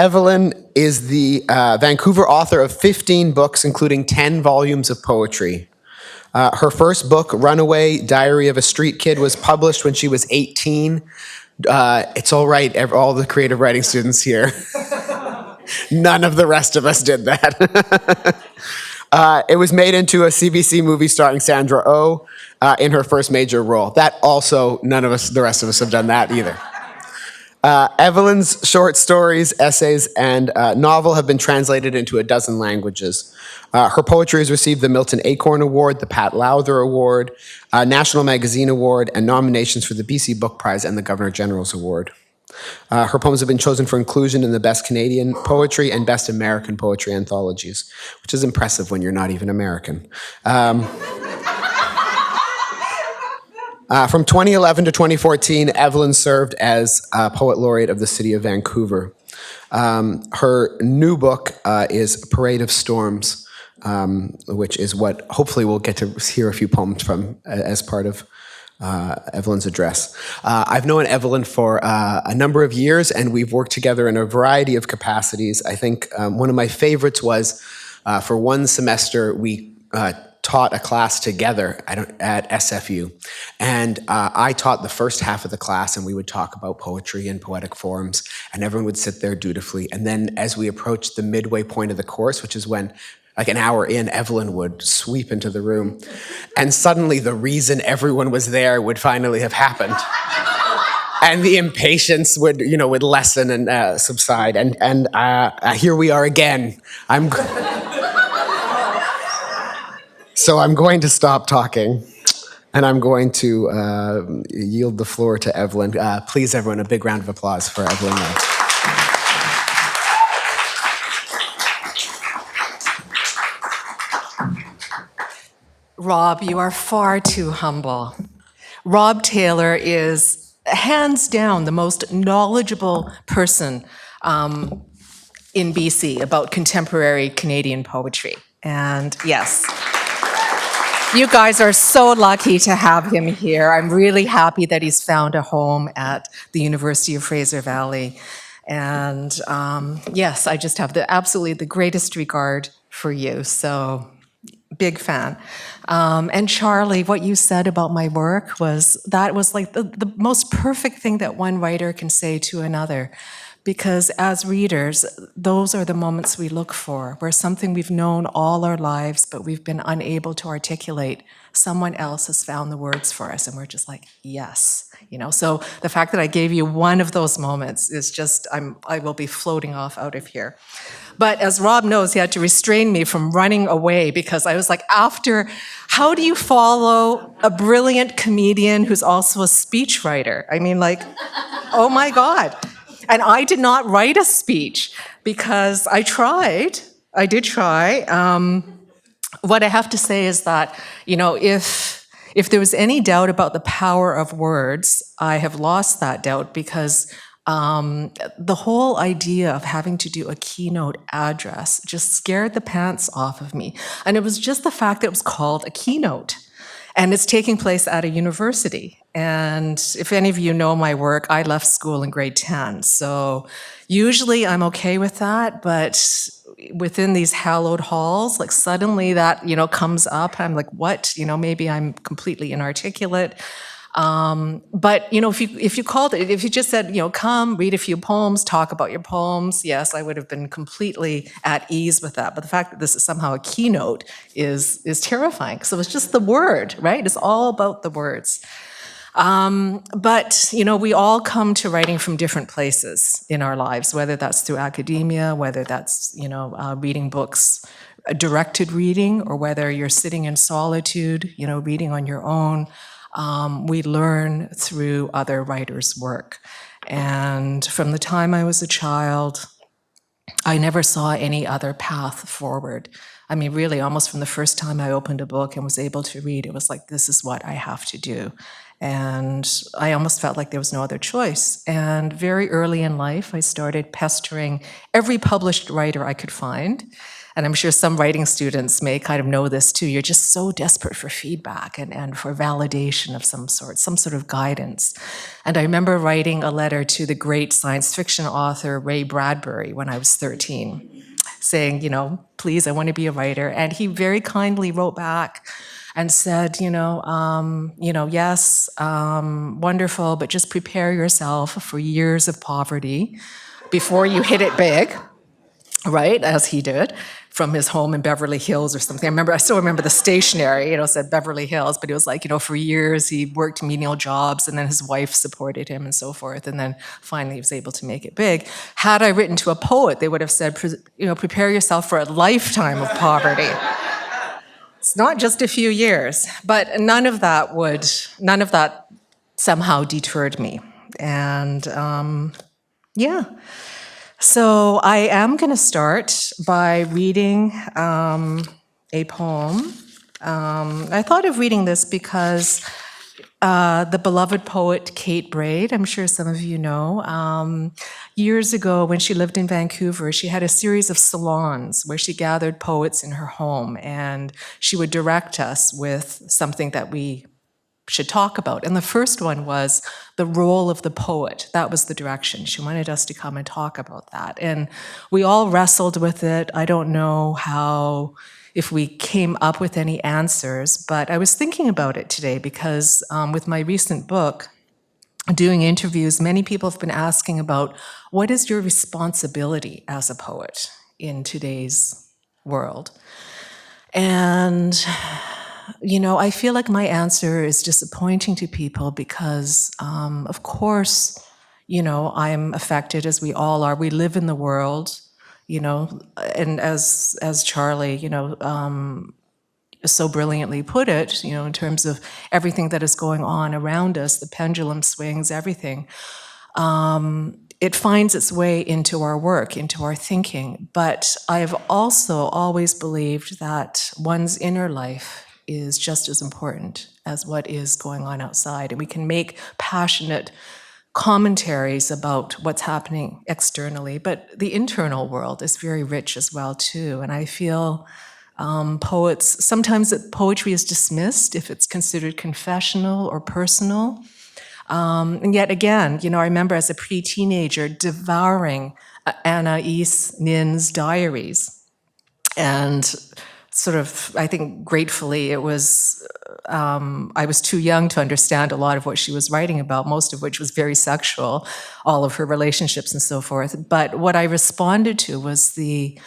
Evelyn is the Vancouver author of 15 books, including 10 volumes of poetry. Her first book, Runaway, Diary of a Street Kid, was published when she was 18. It's all right, all the creative writing students here. None of the rest of us did that. It was made into a CBC movie starring Sandra Oh in her first major role. That also, none of us, the rest of us, have done that either. Evelyn's short stories, essays, and novel have been translated into a dozen languages. Her poetry has received the Milton Acorn Award, the Pat Lowther Award, National Magazine Award, and nominations for the BC Book Prize and the Governor General's Award. Her poems have been chosen for inclusion in the Best Canadian Poetry and Best American Poetry anthologies, which is impressive when you're not even American. From 2011 to 2014, Evelyn served as Poet Laureate of the City of Vancouver. Her new book is Parade of Storms, which is what hopefully we'll get to hear a few poems from as part of Evelyn's address. I've known Evelyn for a number of years, and we've worked together in a variety of capacities. I think one of my favorites was for one semester we taught a class together at SFU. And I taught the first half of the class, and we would talk about poetry and poetic forms, and everyone would sit there dutifully. And then as we approached the midway point of the course, which is when, like an hour in, Evelyn would sweep into the room, and suddenly the reason everyone was there would finally have happened. And the impatience would lessen and subside. And here we are again. So I'm going to stop talking, and I'm going to yield the floor to Evelyn. Please, everyone, a big round of applause for Evelyn Lau. Rob, you are far too humble. Rob Taylor is hands down the most knowledgeable person in BC about contemporary Canadian poetry. And yes, you guys are so lucky to have him here. I'm really happy that he's found a home at the University of Fraser Valley. And yes, I just have absolutely the greatest regard for you. So big fan. And Charlie, what you said about my work was like the most perfect thing that one writer can say to another. Because as readers, those are the moments we look for, where something we've known all our lives, but we've been unable to articulate, someone else has found the words for us, and we're just like, yes. So the fact that I gave you one of those moments is just, I will be floating off out of here. But as Rob knows, he had to restrain me from running away, because I was like, how do you follow a brilliant comedian who's also a speechwriter? I mean, like, oh my God. And I did not write a speech because I tried. I did try. What I have to say is that, if there was any doubt about the power of words, I have lost that doubt, because the whole idea of having to do a keynote address just scared the pants off of me. And it was just the fact that it was called a keynote. And it's taking place at a university. And if any of you know my work, I left school in grade 10. So usually I'm okay with that, but within these hallowed halls, like suddenly that, comes up. I'm like, what? Maybe I'm completely inarticulate. But if you called it, if you just said, come read a few poems, talk about your poems, yes, I would have been completely at ease with that. But the fact that this is somehow a keynote is terrifying. So it's just the word, right? It's all about the words. But we all come to writing from different places in our lives, whether that's through academia, whether that's reading books, directed reading, or whether you're sitting in solitude, reading on your own. We learn through other writers' work. And from the time I was a child, I never saw any other path forward. I mean, really, almost from the first time I opened a book and was able to read, it was like, this is what I have to do. And I almost felt like there was no other choice. And very early in life, I started pestering every published writer I could find. And I'm sure some writing students may kind of know this too. You're just so desperate for feedback and for validation of some sort of guidance. And I remember writing a letter to the great science fiction author Ray Bradbury when I was 13, saying, please, I want to be a writer. And he very kindly wrote back and said, yes, wonderful, but just prepare yourself for years of poverty before you hit it big, right, as he did, from his home in Beverly Hills or something. I still remember the stationery, said Beverly Hills, but it was like, for years he worked menial jobs, and then his wife supported him and so forth, and then finally he was able to make it big. Had I written to a poet, they would have said, prepare yourself for a lifetime of poverty. It's not just a few years, but none of that somehow deterred me. And so I am going to start by reading a poem. I thought of reading this because the beloved poet Kate Braid, I'm sure some of you know, years ago when she lived in Vancouver, she had a series of salons where she gathered poets in her home, and she would direct us with something that we should talk about. And the first one was the role of the poet. That was the direction. She wanted us to come and talk about that. And we all wrestled with it. I don't know if we came up with any answers, but I was thinking about it today because with my recent book, doing interviews, many people have been asking about what is your responsibility as a poet in today's world? And I feel like my answer is disappointing to people because, of course, I'm affected, as we all are. We live in the world, and as Charlie, so brilliantly put it, in terms of everything that is going on around us, the pendulum swings, everything. It finds its way into our work, into our thinking. But I've also always believed that one's inner life is just as important as what is going on outside. And we can make passionate commentaries about what's happening externally, but the internal world is very rich as well, too. And I feel sometimes poetry is dismissed if it's considered confessional or personal. And yet again, I remember as a pre-teenager devouring Anais Nin's diaries. And sort of, I think gratefully, I was too young to understand a lot of what she was writing about, most of which was very sexual, all of her relationships and so forth. But what I responded to was the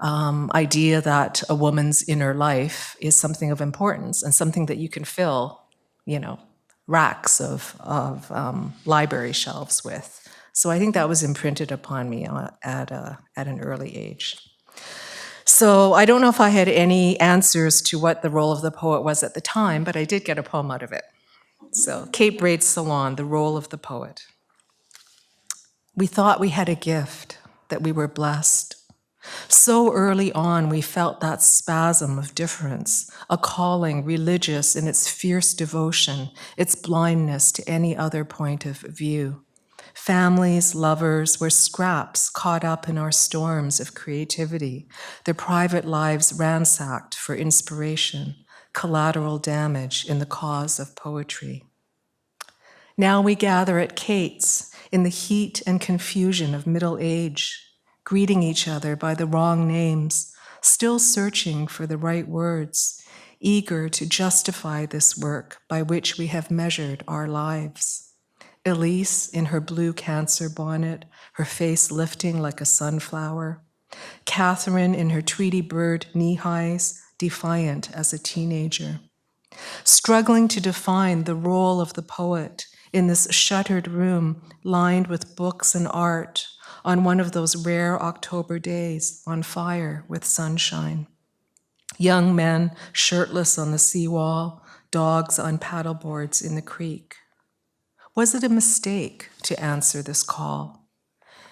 idea that a woman's inner life is something of importance and something that you can fill, racks of library shelves with. So I think that was imprinted upon me at an early age. So I don't know if I had any answers to what the role of the poet was at the time, but I did get a poem out of it. So Kate Braid's Salon, The Role of the Poet. We thought we had a gift, that we were blessed. So early on, we felt that spasm of difference, a calling religious in its fierce devotion, its blindness to any other point of view. Families, lovers were scraps caught up in our storms of creativity, their private lives ransacked for inspiration, collateral damage in the cause of poetry. Now we gather at Kate's in the heat and confusion of middle age, greeting each other by the wrong names, still searching for the right words, eager to justify this work by which we have measured our lives. Elise in her blue cancer bonnet, her face lifting like a sunflower. Catherine in her Tweety Bird knee-highs, defiant as a teenager. Struggling to define the role of the poet in this shuttered room lined with books and art on one of those rare October days on fire with sunshine. Young men shirtless on the seawall, dogs on paddleboards in the creek. Was it a mistake to answer this call?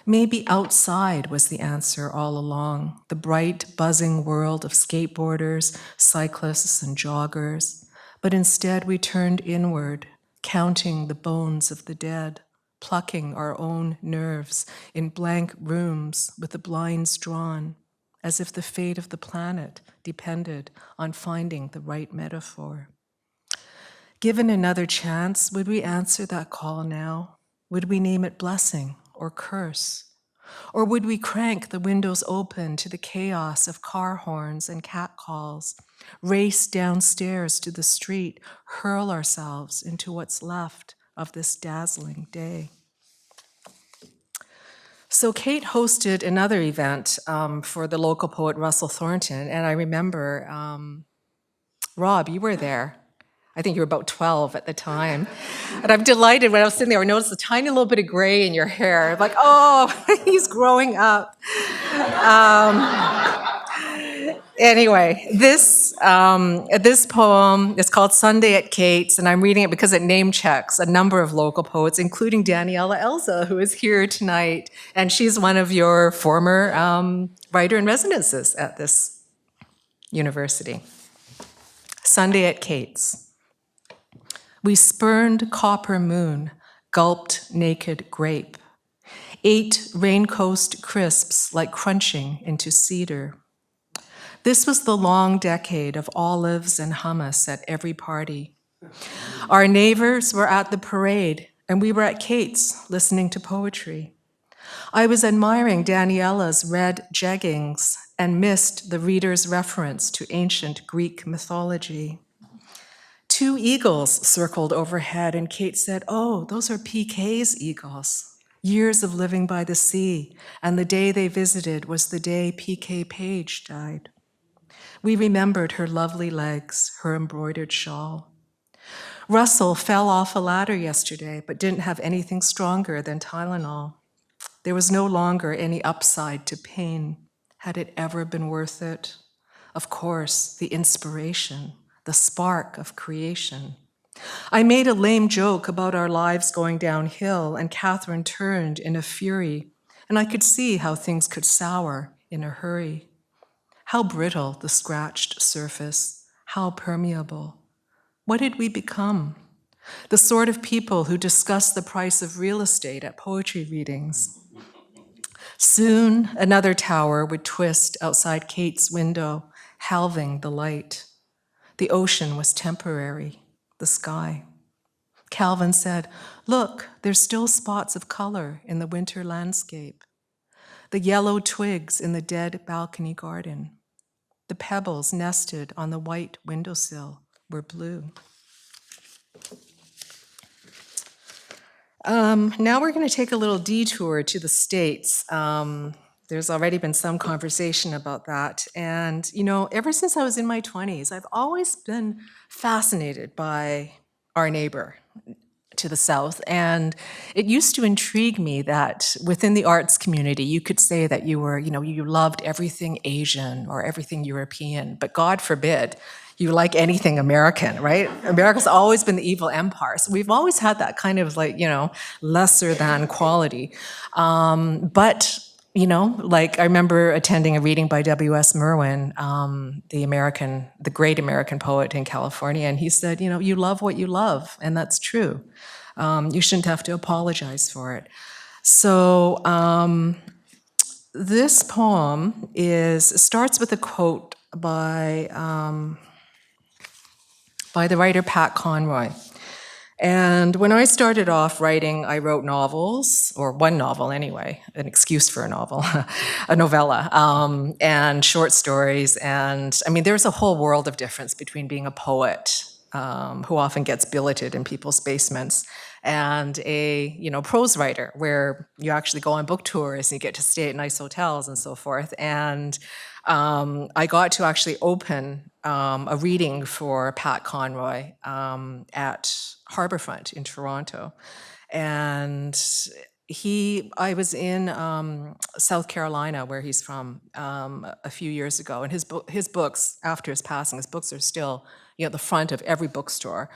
Maybe outside was the answer all along, the bright, buzzing world of skateboarders, cyclists, and joggers. But instead we turned inward, counting the bones of the dead, plucking our own nerves in blank rooms with the blinds drawn, as if the fate of the planet depended on finding the right metaphor. Given another chance, would we answer that call now? Would we name it blessing or curse? Or would we crank the windows open to the chaos of car horns and catcalls, race downstairs to the street, hurl ourselves into what's left of this dazzling day? So Kate hosted another event for the local poet Russell Thornton, and I remember, Rob, you were there. I think you were about 12 at the time. And I'm delighted when I was sitting there, I noticed a tiny little bit of gray in your hair. I'm like, oh, he's growing up. Anyway, this poem is called Sunday at Kate's, and I'm reading it because it name checks a number of local poets, including Daniela Elza, who is here tonight. And she's one of your former writer-in-residences at this university. Sunday at Kate's. We spurned copper moon, gulped naked grape, ate raincoast crisps like crunching into cedar. This was the long decade of olives and hummus at every party. Our neighbors were at the parade, and we were at Kate's listening to poetry. I was admiring Daniela's red jeggings and missed the reader's reference to ancient Greek mythology. 2 eagles circled overhead, and Kate said, oh, those are PK's eagles. Years of living by the sea, and the day they visited was the day PK Page died. We remembered her lovely legs, her embroidered shawl. Russell fell off a ladder yesterday, but didn't have anything stronger than Tylenol. There was no longer any upside to pain. Had it ever been worth it? Of course, the inspiration, the spark of creation. I made a lame joke about our lives going downhill, and Catherine turned in a fury, and I could see how things could sour in a hurry. How brittle the scratched surface, how permeable. What did we become? The sort of people who discuss the price of real estate at poetry readings. Soon, another tower would twist outside Kate's window, halving the light. The ocean was temporary, the sky. Calvin said, look, there's still spots of color in the winter landscape. The yellow twigs in the dead balcony garden. The pebbles nested on the white windowsill were blue. Now we're going to take a little detour to the States. There's already been some conversation about that. And, you know, ever since I was in my 20s, I've always been fascinated by our neighbor to the south. And it used to intrigue me that within the arts community, you could say that you were, you know, you loved everything Asian or everything European, but God forbid you like anything American, right? America's always been the evil empire. So we've always had that kind of like, you know, lesser than quality. But, you know, like I remember attending a reading by W.S. Merwin, the great American poet in California, and he said, you know, you love what you love, and that's true. You shouldn't have to apologize for it. So this poem starts with a quote by the writer Pat Conroy. And when I started off writing, I wrote novels, or one novel anyway, an excuse for a novel, a novella, and short stories. And I mean, there's a whole world of difference between being a poet, who often gets billeted in people's basements, and a prose writer, where you actually go on book tours and you get to stay at nice hotels and so forth. And I got to actually open a reading for Pat Conroy at Harbourfront in Toronto. And I was in South Carolina, where he's from, a few years ago, and his books, after his passing, his books are still, the front of every bookstore.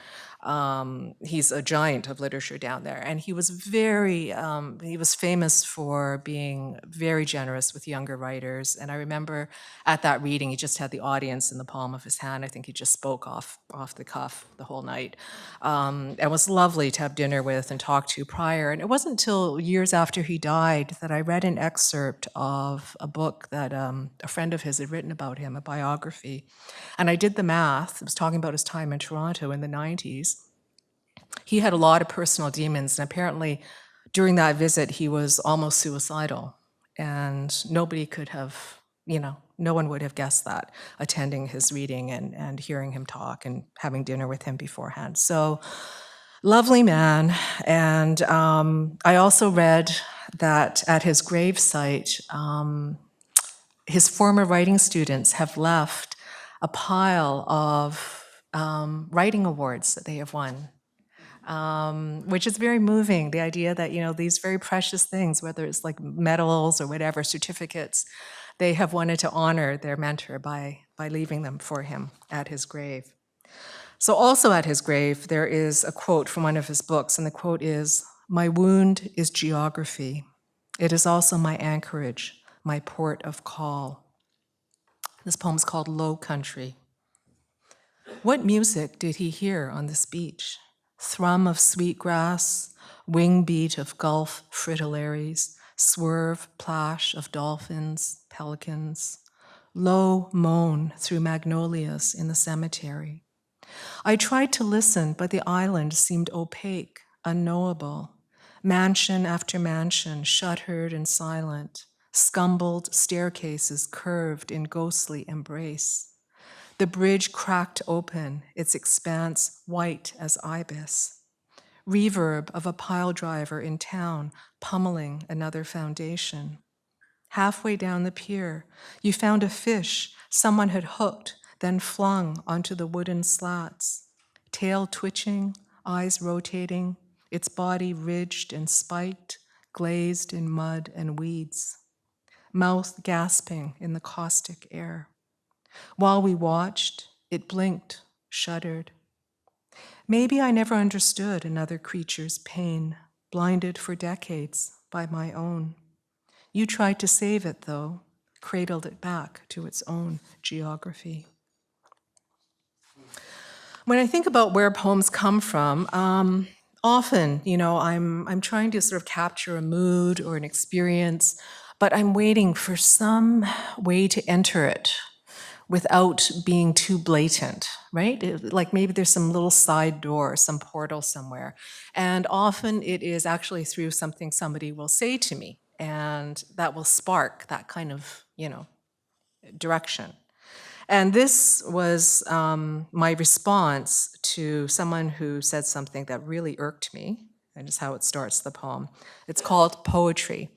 He's a giant of literature down there, and he was he was famous for being very generous with younger writers. And I remember at that reading, he just had the audience in the palm of his hand. I think he just spoke off the cuff the whole night. It was lovely to have dinner with and talk to prior. And it wasn't until years after he died that I read an excerpt of a book that a friend of his had written about him, a biography. And I did the math. It was talking about his time in Toronto in the 90s. He had a lot of personal demons, and apparently during that visit, he was almost suicidal. And nobody could have, no one would have guessed that, attending his reading and hearing him talk and having dinner with him beforehand. So, lovely man. And I also read that at his gravesite, his former writing students have left a pile of writing awards that they have won, which is very moving. The idea that, these very precious things, whether it's like medals or whatever, certificates, they have wanted to honor their mentor by leaving them for him at his grave. So also at his grave, there is a quote from one of his books, and the quote is, "My wound is geography. It is also my anchorage, my port of call." This poem is called Low Country. What music did he hear on this beach? Thrum of sweet grass, wing beat of Gulf fritillaries, swerve, plash of dolphins, pelicans, low moan through magnolias in the cemetery. I tried to listen, but the island seemed opaque, unknowable. Mansion after mansion, shuttered and silent, scumbled staircases curved in ghostly embrace. The bridge cracked open, its expanse white as ibis. Reverb of a pile driver in town pummeling another foundation. Halfway down the pier, you found a fish someone had hooked, then flung onto the wooden slats. Tail twitching, eyes rotating, its body ridged and spiked, glazed in mud and weeds. Mouth gasping in the caustic air. While we watched, it blinked, shuddered. Maybe I never understood another creature's pain, blinded for decades by my own. You tried to save it, though, cradled it back to its own geography. When I think about where poems come from, often, I'm trying to sort of capture a mood or an experience, but I'm waiting for some way to enter it without being too blatant, right? Like maybe there's some little side door, some portal somewhere. And often it is actually through something somebody will say to me, and that will spark that kind of, direction. And this was my response to someone who said something that really irked me, and is how it starts the poem. It's called Poetry.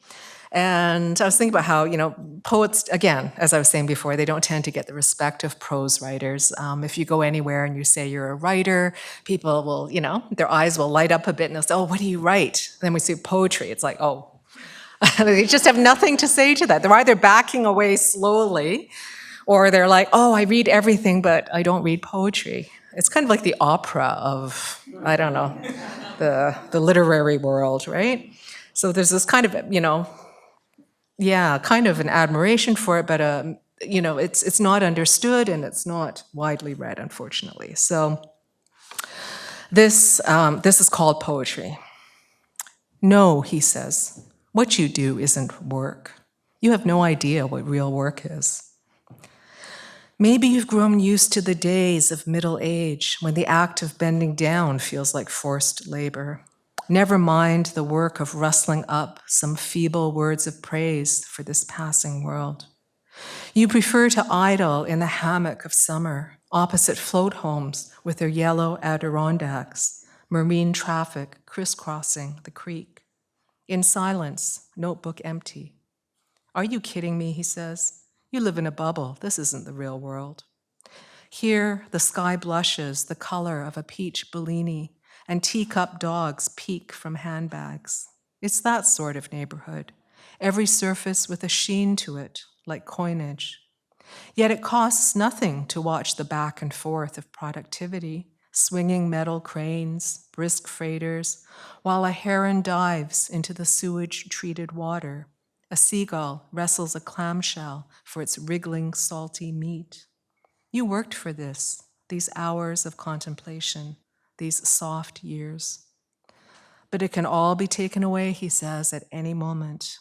And I was thinking about how, poets, again, as I was saying before, they don't tend to get the respect of prose writers. If you go anywhere and you say you're a writer, people will, their eyes will light up a bit and they'll say, "Oh, what do you write?" Then we see poetry. It's like, oh, they just have nothing to say to that. They're either backing away slowly, or they're like, "Oh, I read everything, but I don't read poetry." It's kind of like the opera of, I don't know, the literary world, right? So there's this kind of, kind of an admiration for it, but it's not understood and it's not widely read, unfortunately. So this is called poetry. "No," he says, "what you do isn't work. You have no idea what real work is. Maybe you've grown used to the days of middle age when the act of bending down feels like forced labor. Never mind the work of rustling up some feeble words of praise for this passing world. You prefer to idle in the hammock of summer, opposite float homes with their yellow Adirondacks, marine traffic crisscrossing the creek. In silence, notebook empty. Are you kidding me, he says. You live in a bubble. This isn't the real world. Here, the sky blushes the color of a peach Bellini, and teacup dogs peek from handbags. It's that sort of neighborhood. Every surface with a sheen to it, like coinage. Yet it costs nothing to watch the back and forth of productivity, swinging metal cranes, brisk freighters, while a heron dives into the sewage-treated water. A seagull wrestles a clamshell for its wriggling, salty meat. You worked for this, these hours of contemplation, these soft years. But it can all be taken away, he says, at any moment.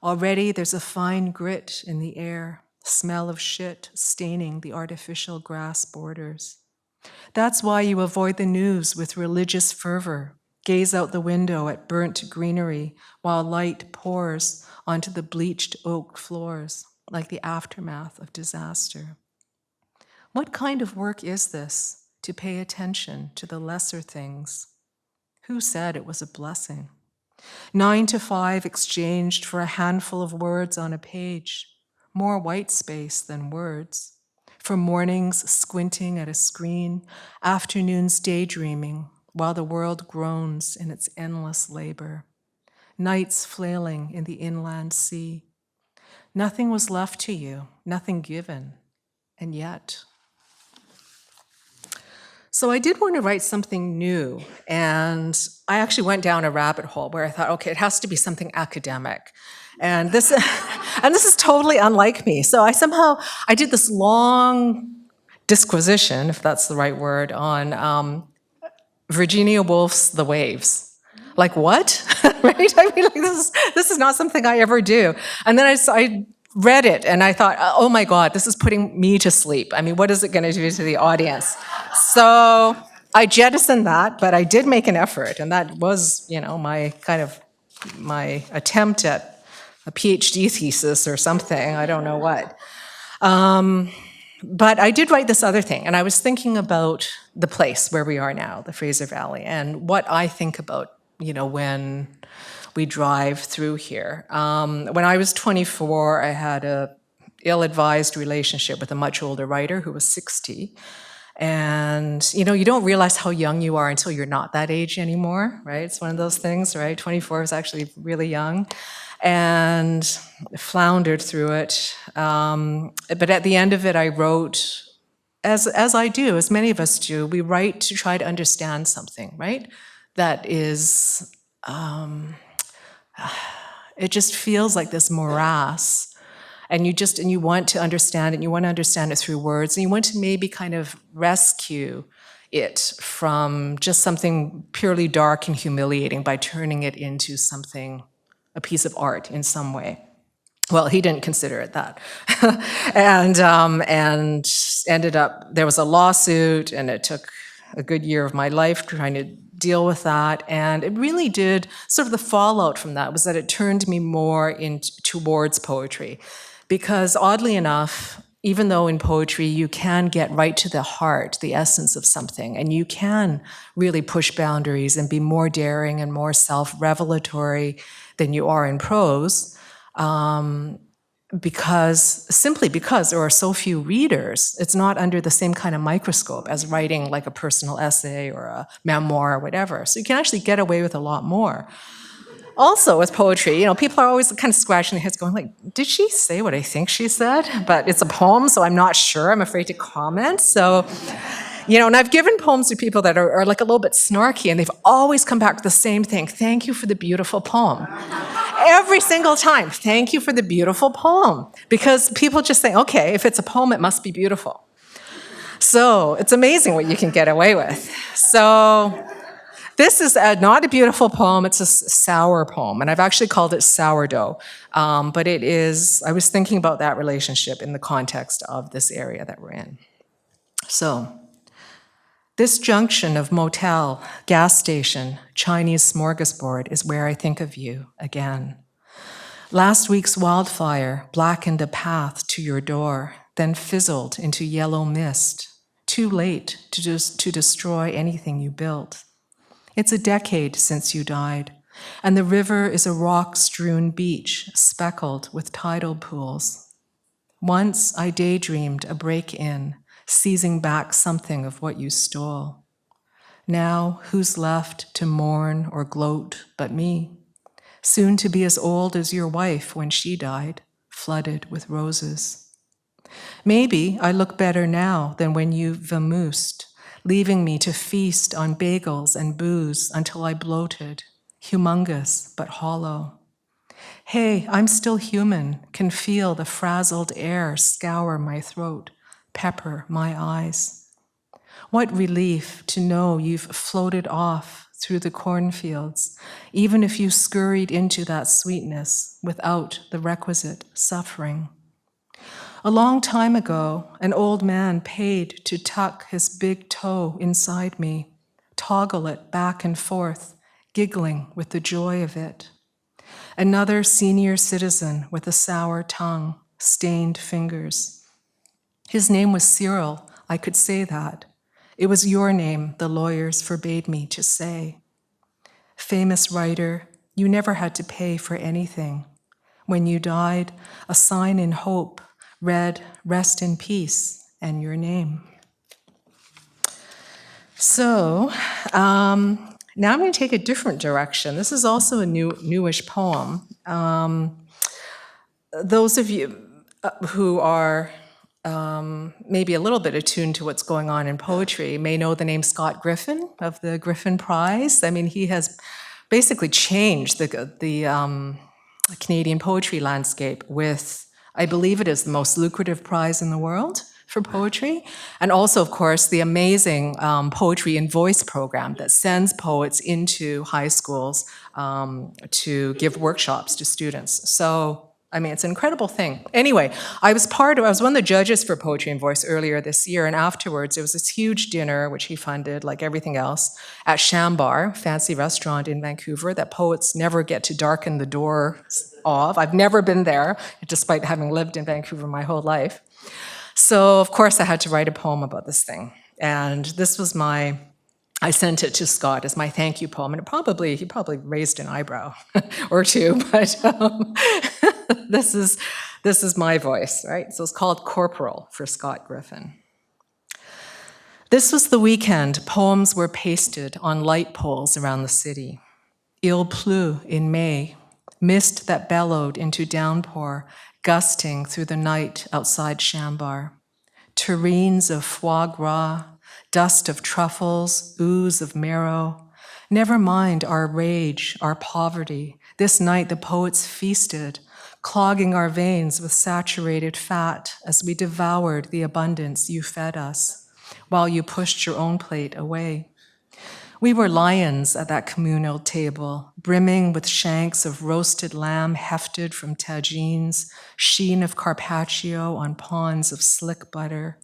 Already there's a fine grit in the air, smell of shit staining the artificial grass borders. That's why you avoid the news with religious fervor, gaze out the window at burnt greenery while light pours onto the bleached oak floors like the aftermath of disaster. What kind of work is this, to pay attention to the lesser things? Who said it was a blessing? 9 to 5 exchanged for a handful of words on a page, more white space than words. For mornings squinting at a screen, afternoons daydreaming while the world groans in its endless labor. Nights flailing in the inland sea. Nothing was left to you, nothing given, and yet. So I did want to write something new, and I actually went down a rabbit hole where I thought, okay, it has to be something academic. And this, and this is totally unlike me. So I did this long disquisition, if that's the right word, on Virginia Woolf's The Waves. Like, what? Right? I mean, like, this is not something I ever do. And then I read it, and I thought, oh my God, this is putting me to sleep. I mean, what is it going to do to the audience? So I jettisoned that, but I did make an effort, and that was, my attempt at a PhD thesis or something. I don't know what. But I did write this other thing, and I was thinking about the place where we are now, the Fraser Valley, and what I think about, when we drive through here. When I was 24, I had a ill-advised relationship with a much older writer who was 60. And, you don't realize how young you are until you're not that age anymore, right? It's one of those things, right? 24 is actually really young. And floundered through it. But at the end of it, I wrote, as I do, as many of us do, we write to try to understand something, right? That is, it just feels like this morass. And you want to understand it, and you want to understand it through words, and you want to maybe kind of rescue it from just something purely dark and humiliating by turning it into something, a piece of art in some way. Well, he didn't consider it that. and ended up, there was a lawsuit, and it took a good year of my life trying to deal with that. And it really did, sort of the fallout from that was that it turned me more towards poetry. Because oddly enough, even though in poetry you can get right to the heart, the essence of something, and you can really push boundaries and be more daring and more self-revelatory than you are in prose, simply because there are so few readers, it's not under the same kind of microscope as writing like a personal essay or a memoir or whatever. So you can actually get away with a lot more. Also, with poetry, people are always kind of scratching their heads going like, did she say what I think she said? But it's a poem, so I'm not sure. I'm afraid to comment. So, and I've given poems to people that are like a little bit snarky, and they've always come back to the same thing. Thank you for the beautiful poem. Every single time, thank you for the beautiful poem. Because people just think, okay, if it's a poem, it must be beautiful. So it's amazing what you can get away with. So this is not a beautiful poem, it's a sour poem, and I've actually called it Sourdough. But it is, I was thinking about that relationship in the context of this area that we're in. So, this junction of motel, gas station, Chinese smorgasbord is where I think of you again. Last week's wildfire blackened a path to your door, then fizzled into yellow mist, too late to destroy anything you built. It's a decade since you died, and the river is a rock-strewn beach speckled with tidal pools. Once I daydreamed a break-in, seizing back something of what you stole. Now, who's left to mourn or gloat but me? Soon to be as old as your wife when she died, flooded with roses. Maybe I look better now than when you vamoosed, leaving me to feast on bagels and booze until I bloated, humongous but hollow. Hey, I'm still human, can feel the frazzled air scour my throat, pepper my eyes. What relief to know you've floated off through the cornfields, even if you scurried into that sweetness without the requisite suffering. A long time ago, an old man paid to tuck his big toe inside me, toggle it back and forth, giggling with the joy of it. Another senior citizen with a sour tongue, stained fingers. His name was Cyril, I could say that. It was your name the lawyers forbade me to say. Famous writer, you never had to pay for anything. When you died, a sign in hope read, "Rest in peace," and your name. So now I'm going to take a different direction. This is also a newish poem. Those of you who are maybe a little bit attuned to what's going on in poetry may know the name Scott Griffin of the Griffin Prize. I mean, he has basically changed the Canadian poetry landscape with, I believe it is the most lucrative prize in the world for poetry, and also, of course, the amazing Poetry and Voice program that sends poets into high schools to give workshops to students. So, I mean, it's an incredible thing. Anyway, I was one of the judges for Poetry and Voice earlier this year, and afterwards there was this huge dinner, which he funded, like everything else, at Shambar, fancy restaurant in Vancouver that poets never get to darken the doors of. I've never been there, despite having lived in Vancouver my whole life. So, of course, I had to write a poem about this thing. And this was I sent it to Scott as my thank you poem, and he probably raised an eyebrow or two, but this is my voice, right? So it's called Corporal for Scott Griffin. This was the weekend poems were pasted on light poles around the city. Il pleut in May, mist that bellowed into downpour, gusting through the night outside Shambar. Terrines of foie gras, dust of truffles, ooze of marrow. Never mind our rage, our poverty. This night the poets feasted, clogging our veins with saturated fat as we devoured the abundance you fed us, while you pushed your own plate away. We were lions at that communal table, brimming with shanks of roasted lamb hefted from tagines, sheen of carpaccio on pawns of slick butter,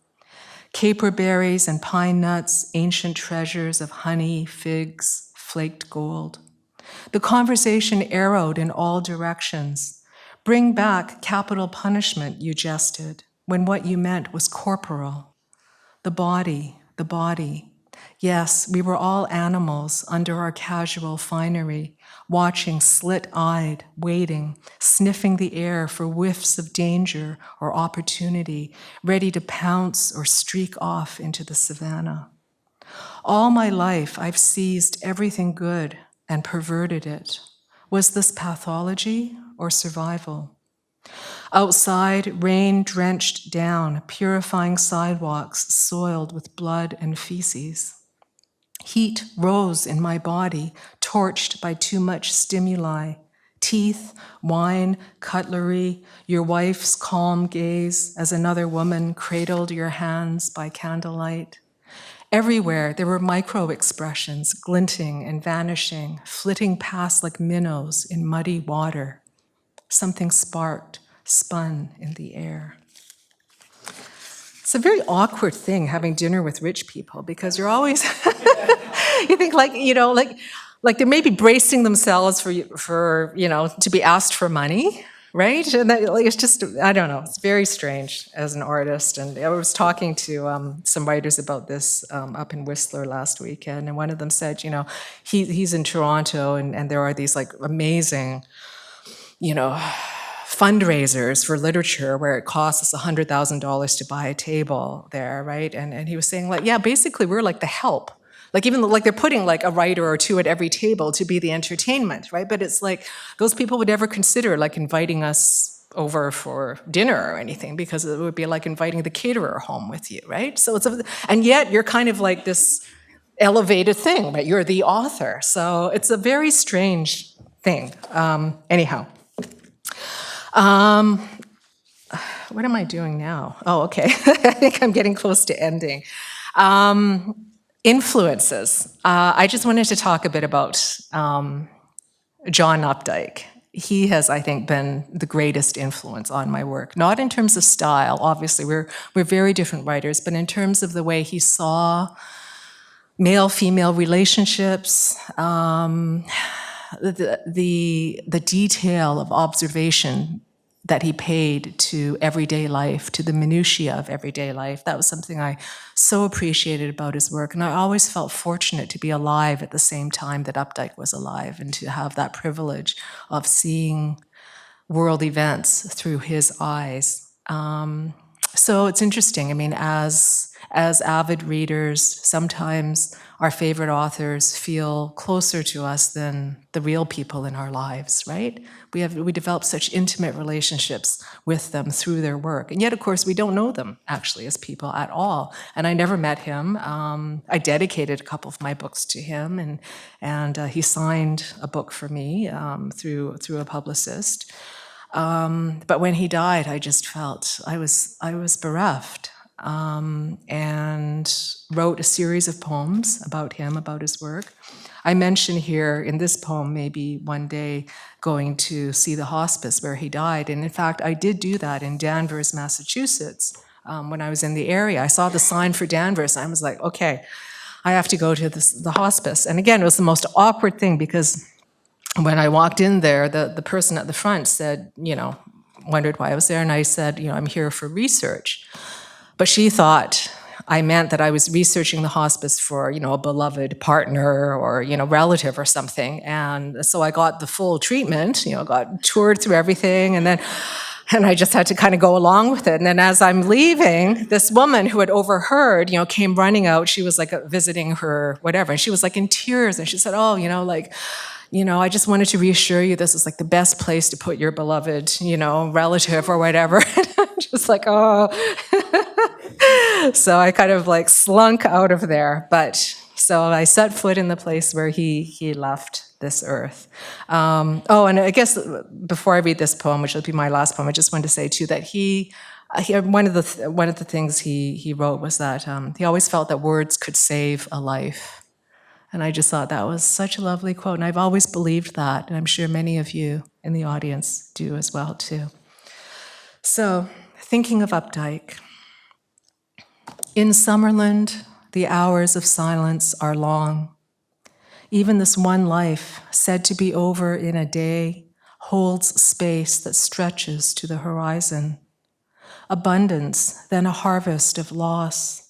caper berries and pine nuts, ancient treasures of honey, figs, flaked gold. The conversation arrowed in all directions. Bring back capital punishment, you jested, when what you meant was corporal. The body, the body. Yes, we were all animals under our casual finery, watching slit-eyed, waiting, sniffing the air for whiffs of danger or opportunity, ready to pounce or streak off into the savannah. All my life, I've seized everything good and perverted it. Was this pathology or survival? Outside, rain drenched down, purifying sidewalks soiled with blood and feces. Heat rose in my body, torched by too much stimuli. Teeth, wine, cutlery, your wife's calm gaze as another woman cradled your hands by candlelight. Everywhere there were micro-expressions, glinting and vanishing, flitting past like minnows in muddy water. Something sparked, spun in the air. It's a very awkward thing having dinner with rich people because you're always, you think like they may be bracing themselves for to be asked for money, right? And that, it's just, I don't know, it's very strange as an artist. And I was talking to some writers about this up in Whistler last weekend, and one of them said, he's in Toronto and there are these like amazing, fundraisers for literature where it costs us $100,000 to buy a table there, right? And he was saying basically we're like the help. Like even like they're putting like a writer or two at every table to be the entertainment, right? But it's like those people would never consider like inviting us over for dinner or anything, because it would be like inviting the caterer home with you, right? So and yet you're kind of like this elevated thing, but you're the author. So it's a very strange thing. Anyhow. What am I doing now? Oh, okay. I think I'm getting close to ending. Influences. I just wanted to talk a bit about John Updike. He has, I think, been the greatest influence on my work. Not in terms of style, obviously, we're very different writers, but in terms of the way he saw male-female relationships, the detail of observation that he paid to everyday life, to the minutiae of everyday life. That was something I so appreciated about his work. And I always felt fortunate to be alive at the same time that Updike was alive, and to have that privilege of seeing world events through his eyes. So it's interesting. I mean, as avid readers, sometimes our favorite authors feel closer to us than the real people in our lives, right? We develop such intimate relationships with them through their work. And yet, of course, we don't know them actually as people at all. And I never met him. I dedicated a couple of my books to him, and he signed a book for me through a publicist. But when he died, I just felt I was bereft, and wrote a series of poems about him, about his work. I mention here in this poem maybe one day going to see the hospice where he died. And in fact, I did do that in Danvers, Massachusetts, when I was in the area. I saw the sign for Danvers, and I was like, okay, I have to go to the hospice. And again, it was the most awkward thing, because when I walked in there, the person at the front said, wondered why I was there, and I said, I'm here for research. But she thought I meant that I was researching the hospice for, a beloved partner or, relative or something. And so I got the full treatment, got toured through everything, and I just had to kind of go along with it. And then as I'm leaving, this woman who had overheard, came running out. She was like visiting her whatever, and she was like in tears, and she said, oh, I just wanted to reassure you this is like the best place to put your beloved, relative or whatever. And I'm just like, oh. So I kind of like slunk out of there. But so I set foot in the place where he left this earth. And I guess before I read this poem, which will be my last poem, I just wanted to say too that one of the things he wrote was that he always felt that words could save a life. And I just thought that was such a lovely quote. And I've always believed that. And I'm sure many of you in the audience do as well, too. So, thinking of Updike. In Summerland, the hours of silence are long. Even this one life, said to be over in a day, holds space that stretches to the horizon. Abundance, then a harvest of loss.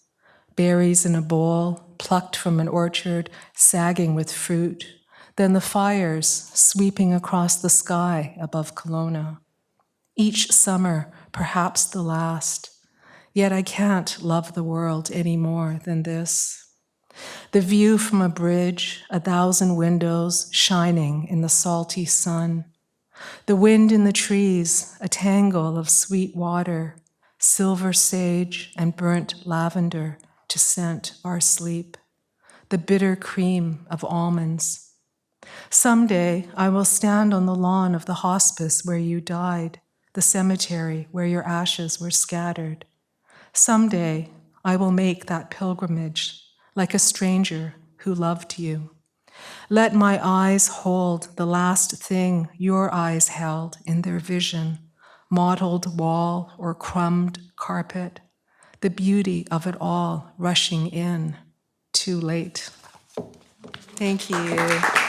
Berries in a bowl, plucked from an orchard, sagging with fruit, then the fires sweeping across the sky above Kelowna. Each summer, perhaps the last, yet I can't love the world any more than this. The view from a bridge, 1,000 windows shining in the salty sun. The wind in the trees, a tangle of sweet water, silver sage and burnt lavender, to scent our sleep, the bitter cream of almonds. Someday I will stand on the lawn of the hospice where you died, the cemetery where your ashes were scattered. Someday I will make that pilgrimage like a stranger who loved you. Let my eyes hold the last thing your eyes held in their vision, mottled wall or crumbed carpet, the beauty of it all rushing in too late. Thank you.